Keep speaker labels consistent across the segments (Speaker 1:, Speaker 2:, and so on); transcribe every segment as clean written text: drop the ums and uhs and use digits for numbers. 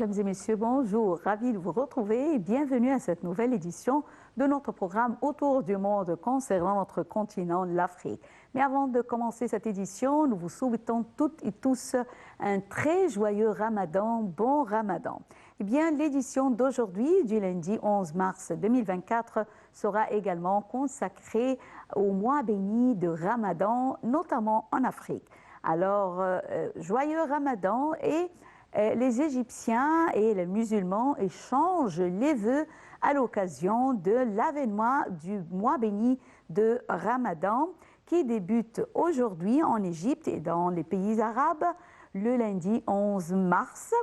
Speaker 1: Mesdames et messieurs, bonjour. Ravi de vous retrouver et bienvenue à cette nouvelle édition de notre programme Autour du monde concernant notre continent, l'Afrique. Mais avant de commencer cette édition, nous vous souhaitons toutes et tous un très joyeux Ramadan, bon Ramadan. Eh bien, l'édition d'aujourd'hui, du lundi 11 mars 2024, sera également consacrée au mois béni de Ramadan, notamment en Afrique. Alors, joyeux Ramadan et les Égyptiens et les musulmans échangent les vœux à l'occasion de l'avènement du mois béni de Ramadan qui débute aujourd'hui en Égypte et dans les pays arabes le lundi 11 mars.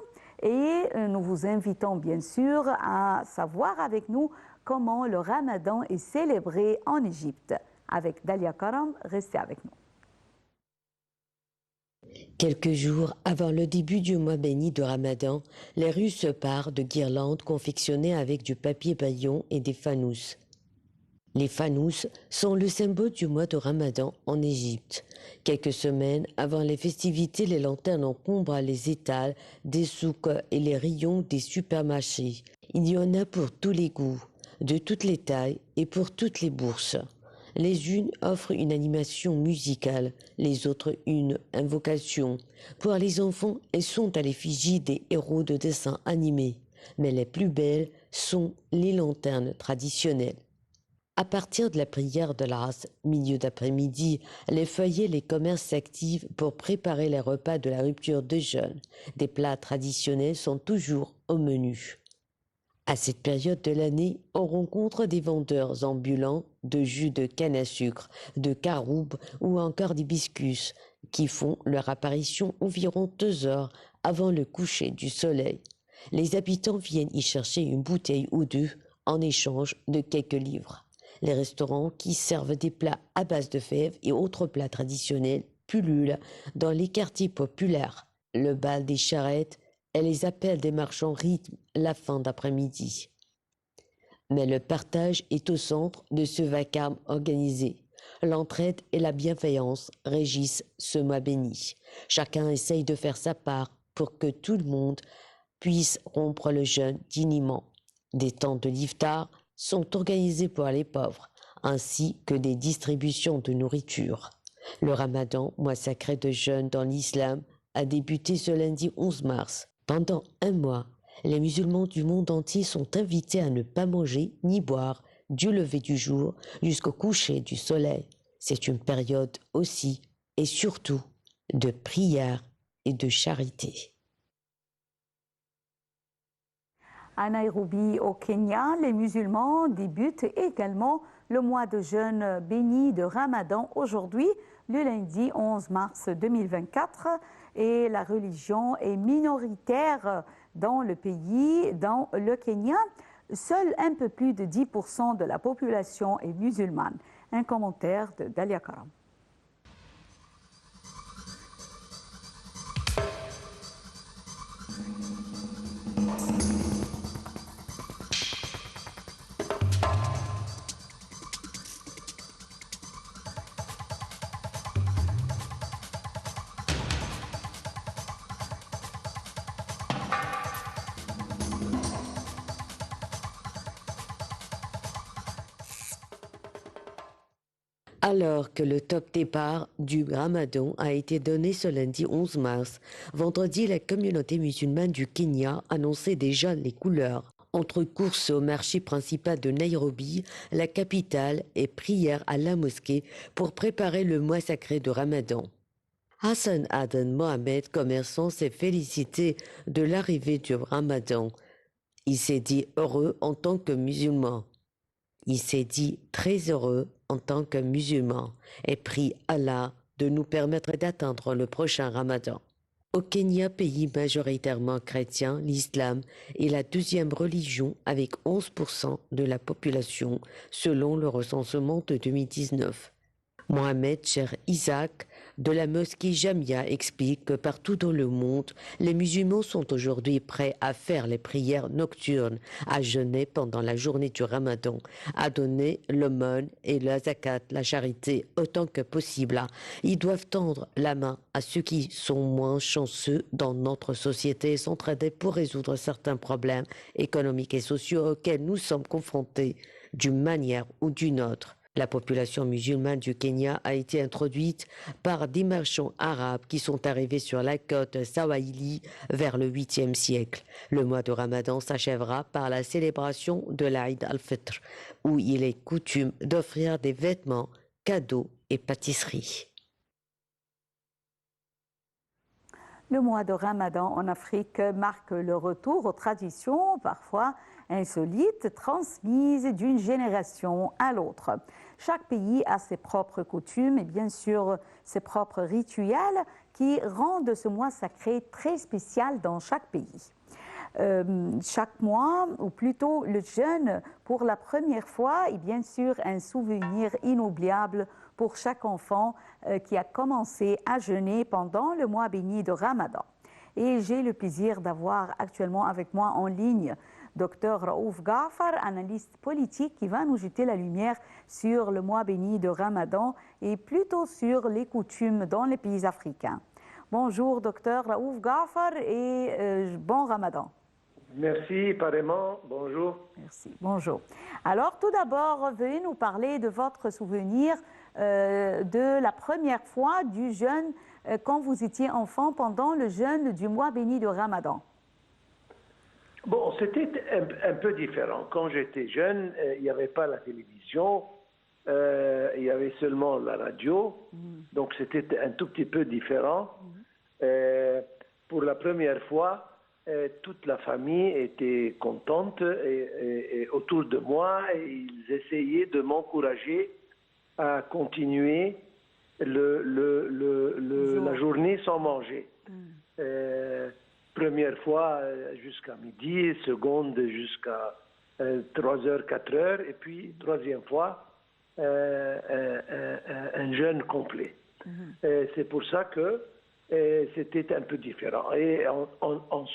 Speaker 1: Et nous vous invitons bien sûr à savoir avec nous comment le Ramadan est célébré en Égypte. Avec Dalia Karam, restez avec nous.
Speaker 2: Quelques jours avant le début du mois béni de Ramadan, les rues se parent de guirlandes confectionnées avec du papier baillon et des fanous. Les fanous sont le symbole du mois de Ramadan en Égypte. Quelques semaines avant les festivités, les lanternes encombrent les étals des souks et les rayons des supermarchés. Il y en a pour tous les goûts, de toutes les tailles et pour toutes les bourses. Les unes offrent une animation musicale, les autres une invocation. Pour les enfants, elles sont à l'effigie des héros de dessins animés, mais les plus belles sont les lanternes traditionnelles. À partir de la prière de l'Asr, milieu d'après-midi, les feuillets et les commerces s'activent pour préparer les repas de la rupture de jeûne. Des plats traditionnels sont toujours au menu. À cette période de l'année, on rencontre des vendeurs ambulants de jus de canne à sucre, de caroubes ou encore d'hibiscus qui font leur apparition environ 2 heures avant le coucher du soleil. Les habitants viennent y chercher une bouteille ou deux en échange de quelques livres. Les restaurants qui servent des plats à base de fèves et autres plats traditionnels pullulent dans les quartiers populaires. Le bal des charrettes et les appels des marchands rythment la fin d'après-midi. Mais le partage est au centre de ce vacarme organisé. L'entraide et la bienveillance régissent ce mois béni. Chacun essaye de faire sa part pour que tout le monde puisse rompre le jeûne dignement. Des temps de l'iftar sont organisés pour les pauvres, ainsi que des distributions de nourriture. Le Ramadan, mois sacré de jeûne dans l'islam, a débuté ce lundi 11 mars. Pendant un mois, les musulmans du monde entier sont invités à ne pas manger ni boire du lever du jour jusqu'au coucher du soleil. C'est une période aussi et surtout de prière et de charité.
Speaker 1: À Nairobi, au Kenya, les musulmans débutent également le mois de jeûne béni de Ramadan aujourd'hui, le lundi 11 mars 2024. Et la religion est minoritaire dans le pays, dans le Kenya. Seul un peu plus de 10% de la population est musulmane. Un commentaire de Dalia Karam.
Speaker 2: Alors que le top départ du Ramadan a été donné ce lundi 11 mars, vendredi, la communauté musulmane du Kenya annonçait déjà les couleurs. Entre courses au marché principal de Nairobi, la capitale, et prières à la mosquée pour préparer le mois sacré de Ramadan. Hassan Aden Mohamed, commerçant, s'est félicité de l'arrivée du Ramadan. Il s'est dit heureux en tant que musulman. Il s'est dit très heureux en tant que musulman et prie Allah de nous permettre d'atteindre le prochain Ramadan. Au Kenya, pays majoritairement chrétien, l'islam est la deuxième religion avec 11% de la population selon le recensement de 2019. Mohamed Cher Isaac, de la mosquée Jamia explique que partout dans le monde, les musulmans sont aujourd'hui prêts à faire les prières nocturnes, à jeûner pendant la journée du Ramadan, à donner l'aumône et la zakat, la charité, autant que possible. Ils doivent tendre la main à ceux qui sont moins chanceux dans notre société et s'entraider pour résoudre certains problèmes économiques et sociaux auxquels nous sommes confrontés d'une manière ou d'une autre. La population musulmane du Kenya a été introduite par des marchands arabes qui sont arrivés sur la côte Swahili vers le 8e siècle. Le mois de Ramadan s'achèvera par la célébration de l'Aïd al-Fitr, où il est coutume d'offrir des vêtements, cadeaux et pâtisseries.
Speaker 1: Le mois de Ramadan en Afrique marque le retour aux traditions, parfois insolites, transmises d'une génération à l'autre. Chaque pays a ses propres coutumes et bien sûr ses propres rituels qui rendent ce mois sacré très spécial dans chaque pays. Chaque mois, ou plutôt le jeûne pour la première fois, est bien sûr un souvenir inoubliable pour chaque enfant qui a commencé à jeûner pendant le mois béni de Ramadan. Et j'ai le plaisir d'avoir actuellement avec moi en ligne Dr Raouf Ghaffar, analyste politique, qui va nous jeter la lumière sur le mois béni de Ramadan et plutôt sur les coutumes dans les pays africains. Bonjour Dr Raouf Ghaffar et bon Ramadan.
Speaker 3: Merci, pareillement. Bonjour.
Speaker 1: Merci. Bonjour. Alors, tout d'abord, veuillez nous parler de votre souvenir de la première fois du jeûne quand vous étiez enfant pendant le jeûne du mois béni de Ramadan.
Speaker 3: Bon, c'était un peu différent. Quand j'étais jeune, il n'y avait pas la télévision, il y avait seulement la radio, donc c'était un tout petit peu différent. Pour la première fois, toute la famille était contente et autour de moi, et ils essayaient de m'encourager à continuer la journée sans manger. Première fois jusqu'à midi, seconde jusqu'à 3h, 4h, et puis troisième fois, un jeûne complet. C'est pour ça que c'était un peu différent. Et on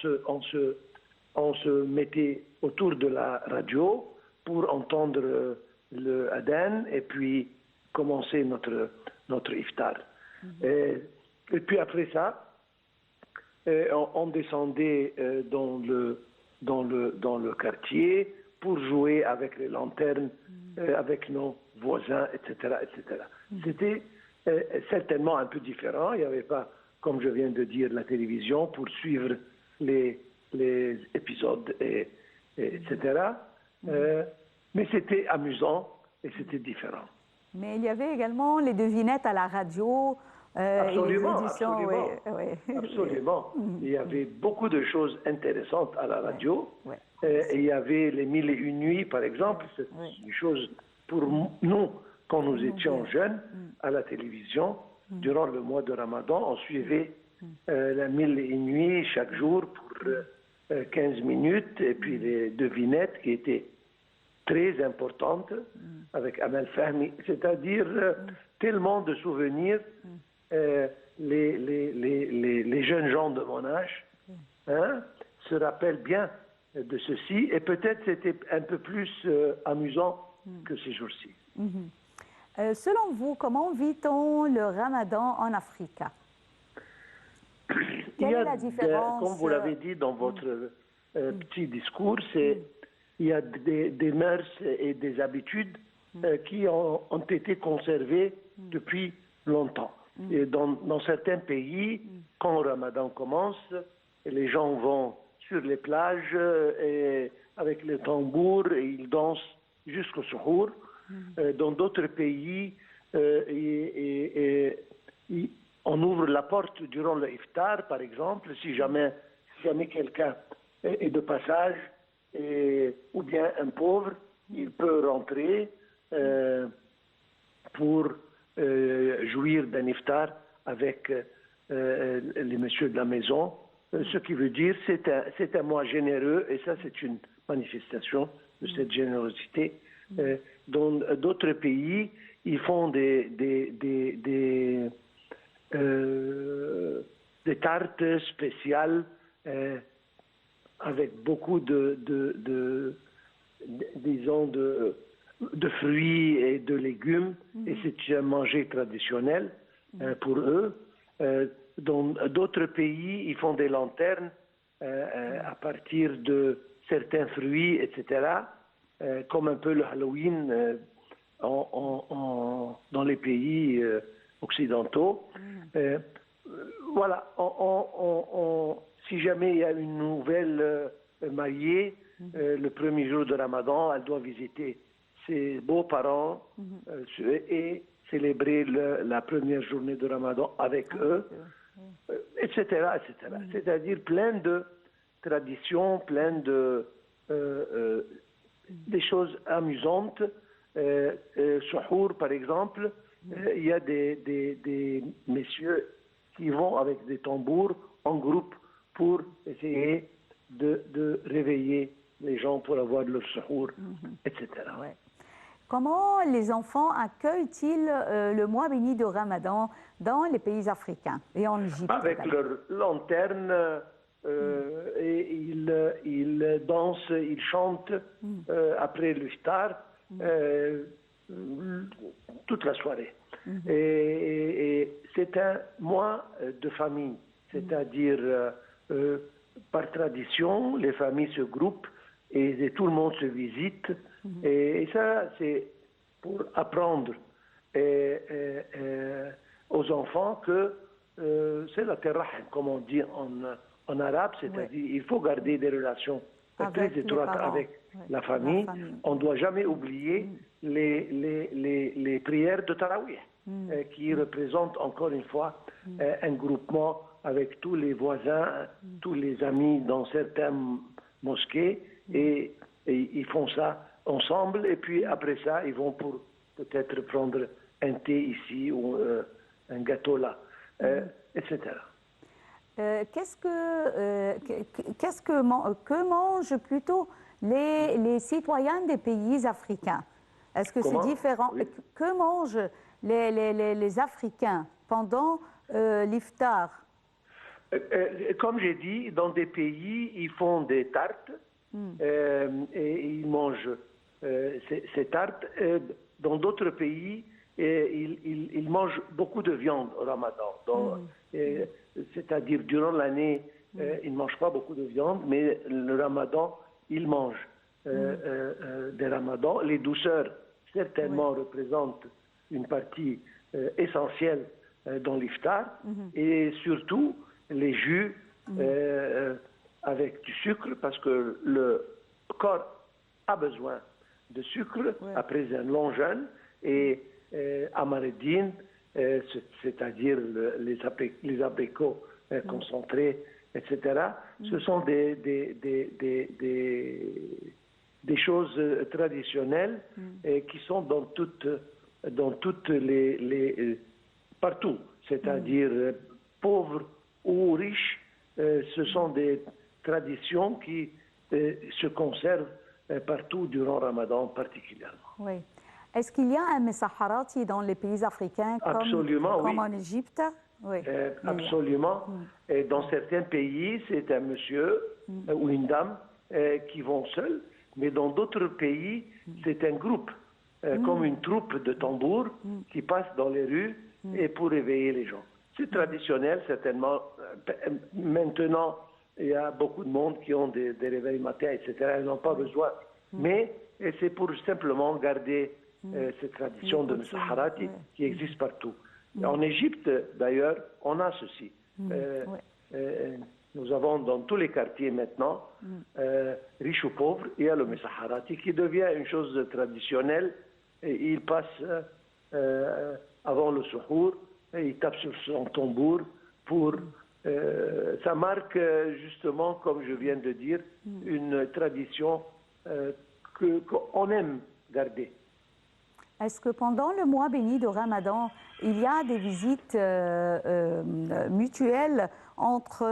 Speaker 3: se mettait autour de la radio pour entendre le adhan et puis commencer notre iftar. Et puis après ça, on descendait dans le quartier pour jouer avec les lanternes, avec nos voisins, etc., etc. C'était certainement un peu différent. Il n'y avait pas, comme je viens de dire, la télévision pour suivre les épisodes, etc. Mais c'était amusant et c'était différent.
Speaker 1: Mais il y avait également les devinettes à la radio.
Speaker 3: Absolument,
Speaker 1: et les éditions,
Speaker 3: absolument.
Speaker 1: Ouais.
Speaker 3: Absolument. Il y avait beaucoup de choses intéressantes à la radio. Et il y avait les 1001 nuits, par exemple. C'est une chose pour nous, quand nous étions jeunes, à la télévision. Durant le mois de Ramadan, on suivait la 1001 nuits chaque jour pour 15 minutes. Et puis les devinettes qui étaient très importantes avec Amal Fahmi. C'est-à-dire tellement de souvenirs. Les jeunes gens de mon âge se rappellent bien de ceci, et peut-être c'était un peu plus amusant que ces jours-ci.
Speaker 1: Selon vous, comment vit-on le Ramadan en Afrique? Quelle est la différence?
Speaker 3: Comme vous l'avez dit dans votre petit discours, il y a des mœurs et des habitudes qui ont été conservées depuis longtemps. Et dans certains pays, quand le Ramadan commence, les gens vont sur les plages et avec les tambours et ils dansent jusqu'au suhour. Dans d'autres pays, on ouvre la porte durant le iftar, par exemple, si jamais quelqu'un est de passage ou bien un pauvre, il peut rentrer pour jouir d'un iftar avec les messieurs de la maison, ce qui veut dire c'est un mois généreux, et ça c'est une manifestation de cette générosité. Dans d'autres pays, ils font des des tartes spéciales avec beaucoup disons de fruits et de légumes, et c'est un manger traditionnel pour eux. Dans d'autres pays, ils font des lanternes à partir de certains fruits, etc., comme un peu le Halloween dans les pays occidentaux. Voilà, si jamais il y a une nouvelle mariée, le premier jour de Ramadan, elle doit visiter ses beaux-parents et célébrer la première journée de Ramadan avec eux, etc., etc. C'est-à-dire plein de traditions, plein de des choses amusantes. Souhour, par exemple, il y a des messieurs qui vont avec des tambours en groupe pour essayer de réveiller les gens pour avoir leur souhour, etc.
Speaker 1: Ouais. Comment les enfants accueillent-ils le mois béni de Ramadan dans les pays africains et en Égypte?
Speaker 3: Avec leur lanterne, et ils dansent, ils chantent après l'iftar toute la soirée. Et c'est un mois de famille, c'est-à-dire par tradition, les familles se groupent et tout le monde se visite. Et ça, c'est pour apprendre aux enfants que c'est la terre, comme on dit en arabe, c'est-à-dire il faut garder des relations très étroites avec la famille. On ne doit jamais oublier les prières de Tarawih, qui représentent encore une fois un groupement avec tous les voisins, tous les amis dans certaines mosquées, et ils font ça ensemble, et puis après ça, ils vont pour peut-être prendre un thé ici ou un gâteau là, etc.
Speaker 1: Que mangent plutôt les citoyens des pays africains? Est-ce que c'est différent? Oui. Que mangent les Africains pendant l'iftar?
Speaker 3: Comme j'ai dit, dans des pays, ils font des tartes et ils mangent ces tartes. Dans d'autres pays, ils mangent beaucoup de viande au Ramadan. C'est-à-dire, durant l'année, ils ne mangent pas beaucoup de viande, mais le Ramadan, ils mangent des Ramadans. Les douceurs, certainement, représentent une partie essentielle dans l'iftar, et surtout les jus avec du sucre, parce que le corps a besoin de sucre après un long jeûne, et amaredine, c'est-à-dire les abricots concentrés, etc. Ce sont des choses traditionnelles qui sont dans toutes les partout, c'est-à-dire pauvres ou riches. Ce sont des traditions qui se conservent partout durant Ramadan particulièrement.
Speaker 1: Oui. Est-ce qu'il y a un Mesaharati dans les pays africains comme en Égypte? Oui.
Speaker 3: Absolument. Et dans certains pays, c'est un monsieur ou une dame qui vont seuls, mais dans d'autres pays, c'est un groupe, comme une troupe de tambours qui passe dans les rues et pour réveiller les gens. C'est traditionnel, certainement. Maintenant, il y a beaucoup de monde qui ont des réveils matins, etc. Ils n'ont pas besoin. Mais c'est pour simplement garder cette tradition de Mesaharati qui existe partout. En Égypte, d'ailleurs, on a ceci. Nous avons dans tous les quartiers maintenant, riches ou pauvres, il y a le Mesaharati qui devient une chose traditionnelle. Et il passe avant le souhour, et il tape sur son tambour pour... ça marque justement, comme je viens de dire, une tradition qu'on aime garder.
Speaker 1: Est-ce que pendant le mois béni de Ramadan, il y a des visites mutuelles entre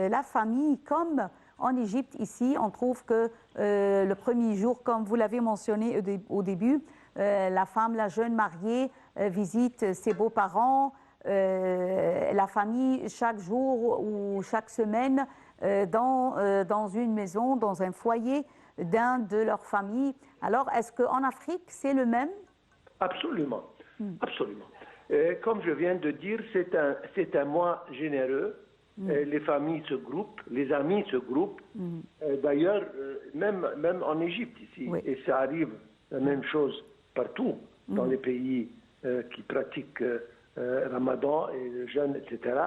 Speaker 1: la famille, comme en Égypte ici, on trouve que le premier jour, comme vous l'avez mentionné au début, la femme, la jeune mariée, visite ses beaux-parents, la famille chaque jour ou chaque semaine dans une maison, dans un foyer d'un de leurs familles. Alors, est-ce qu'en Afrique, c'est le même?
Speaker 3: Absolument, absolument. Comme je viens de dire, c'est un mois généreux. Les familles se groupent, les amis se groupent. D'ailleurs, même en Égypte ici,
Speaker 1: Oui.
Speaker 3: et ça arrive la même chose partout dans les pays qui pratiquent Ramadan et le jeûne, etc.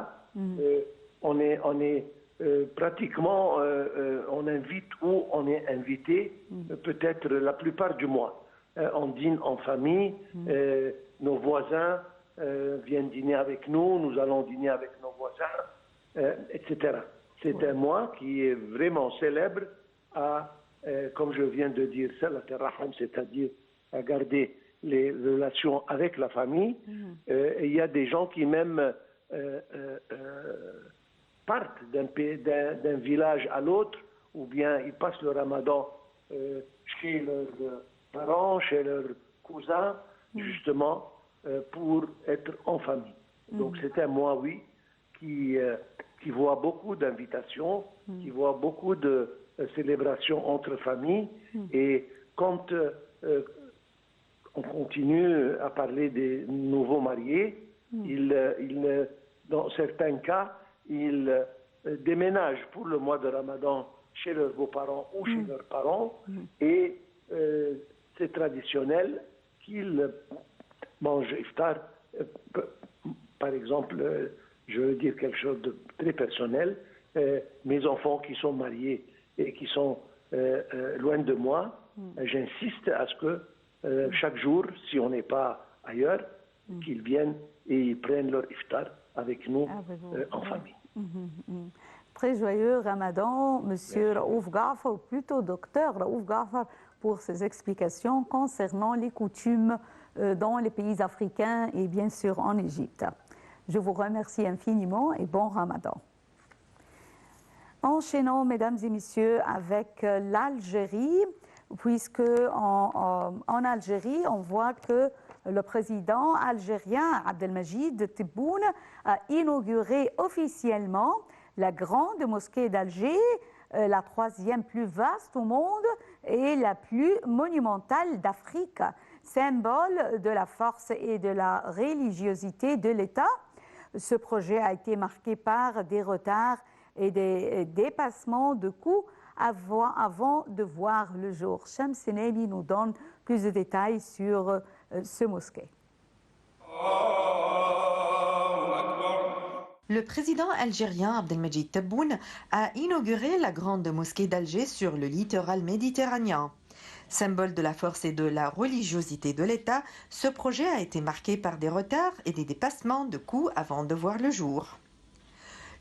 Speaker 3: On est pratiquement, on invite ou on est invité peut-être la plupart du mois. On dîne en famille, nos voisins viennent dîner avec nous, nous allons dîner avec nos voisins, etc. C'est un mois qui est vraiment célèbre à, comme je viens de dire, Salat al-Raham, c'est-à-dire à garder les relations avec la famille. Et il y a des gens qui même partent d'un village à l'autre, ou bien ils passent le Ramadan chez leurs parents, chez leurs cousins, justement pour être en famille. Donc c'est un mois, oui, qui voit beaucoup d'invitations, qui voit beaucoup de célébrations entre familles. Et quand on continue à parler des nouveaux mariés, dans certains cas, ils déménagent pour le mois de Ramadan chez leurs beaux-parents ou chez leurs parents, et c'est traditionnel qu'ils mangent iftar. Par exemple, je veux dire quelque chose de très personnel, mes enfants qui sont mariés et qui sont loin de moi, j'insiste à ce que chaque jour, si on n'est pas ailleurs, qu'ils viennent et ils prennent leur iftar avec nous en famille.
Speaker 1: Très joyeux Ramadan, Monsieur Raouf Gafar, ou plutôt Docteur Raouf Gafar, pour ces explications concernant les coutumes dans les pays africains et bien sûr en Égypte. Je vous remercie infiniment et bon Ramadan. Enchaînons, mesdames et messieurs, avec l'Algérie, puisque en Algérie, on voit que le président algérien Abdelmajid Tebboune a inauguré officiellement la grande mosquée d'Alger, la troisième plus vaste au monde et la plus monumentale d'Afrique, symbole de la force et de la religiosité de l'État. Ce projet a été marqué par des retards et des dépassements de coûts avant de voir le jour. Shams Senebi nous donne plus de détails sur ce mosquée.
Speaker 4: Le président algérien Abdelmajid Tebboune a inauguré la grande mosquée d'Alger sur le littoral méditerranéen. Symbole de la force et de la religiosité de l'État, ce projet a été marqué par des retards et des dépassements de coûts avant de voir le jour.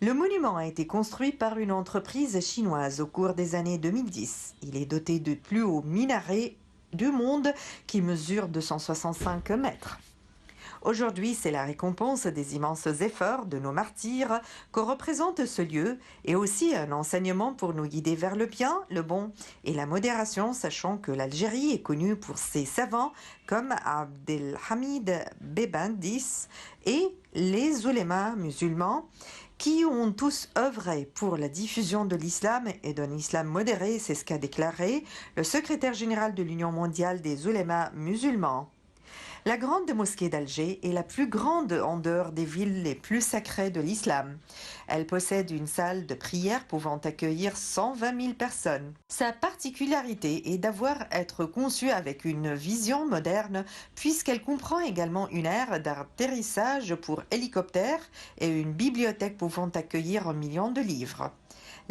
Speaker 4: Le monument a été construit par une entreprise chinoise au cours des années 2010. Il est doté du plus haut minaret du monde qui mesure 265 mètres. Aujourd'hui, c'est la récompense des immenses efforts de nos martyrs que représente ce lieu et aussi un enseignement pour nous guider vers le bien, le bon et la modération, sachant que l'Algérie est connue pour ses savants comme Abdelhamid Bebandis et les oulémas musulmans qui ont tous œuvré pour la diffusion de l'islam et d'un islam modéré, c'est ce qu'a déclaré le secrétaire général de l'Union mondiale des oulémas musulmans. La grande mosquée d'Alger est la plus grande en dehors des villes les plus sacrées de l'islam. Elle possède une salle de prière pouvant accueillir 120 000 personnes. Sa particularité est d'avoir été conçue avec une vision moderne puisqu'elle comprend également une aire d'atterrissage pour hélicoptères et une bibliothèque pouvant accueillir 1 million de livres.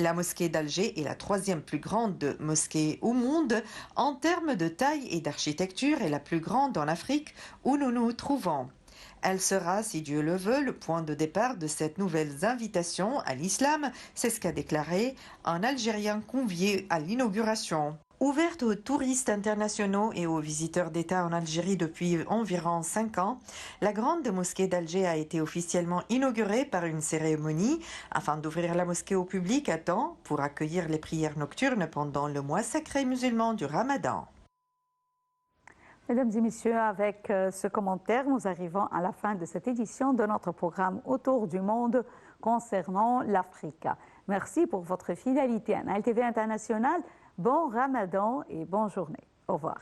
Speaker 4: La mosquée d'Alger est la troisième plus grande mosquée au monde en termes de taille et d'architecture et la plus grande en Afrique où nous nous trouvons. Elle sera, si Dieu le veut, le point de départ de cette nouvelle invitation à l'islam, c'est ce qu'a déclaré un Algérien convié à l'inauguration. Ouverte aux touristes internationaux et aux visiteurs d'État en Algérie depuis environ 5 ans, la grande mosquée d'Alger a été officiellement inaugurée par une cérémonie afin d'ouvrir la mosquée au public à temps pour accueillir les prières nocturnes pendant le mois sacré musulman du Ramadan.
Speaker 1: Mesdames et messieurs, avec ce commentaire, nous arrivons à la fin de cette édition de notre programme Autour du monde concernant l'Afrique. Merci pour votre fidélité à Nile TV International. Bon Ramadan et bonne journée. Au revoir.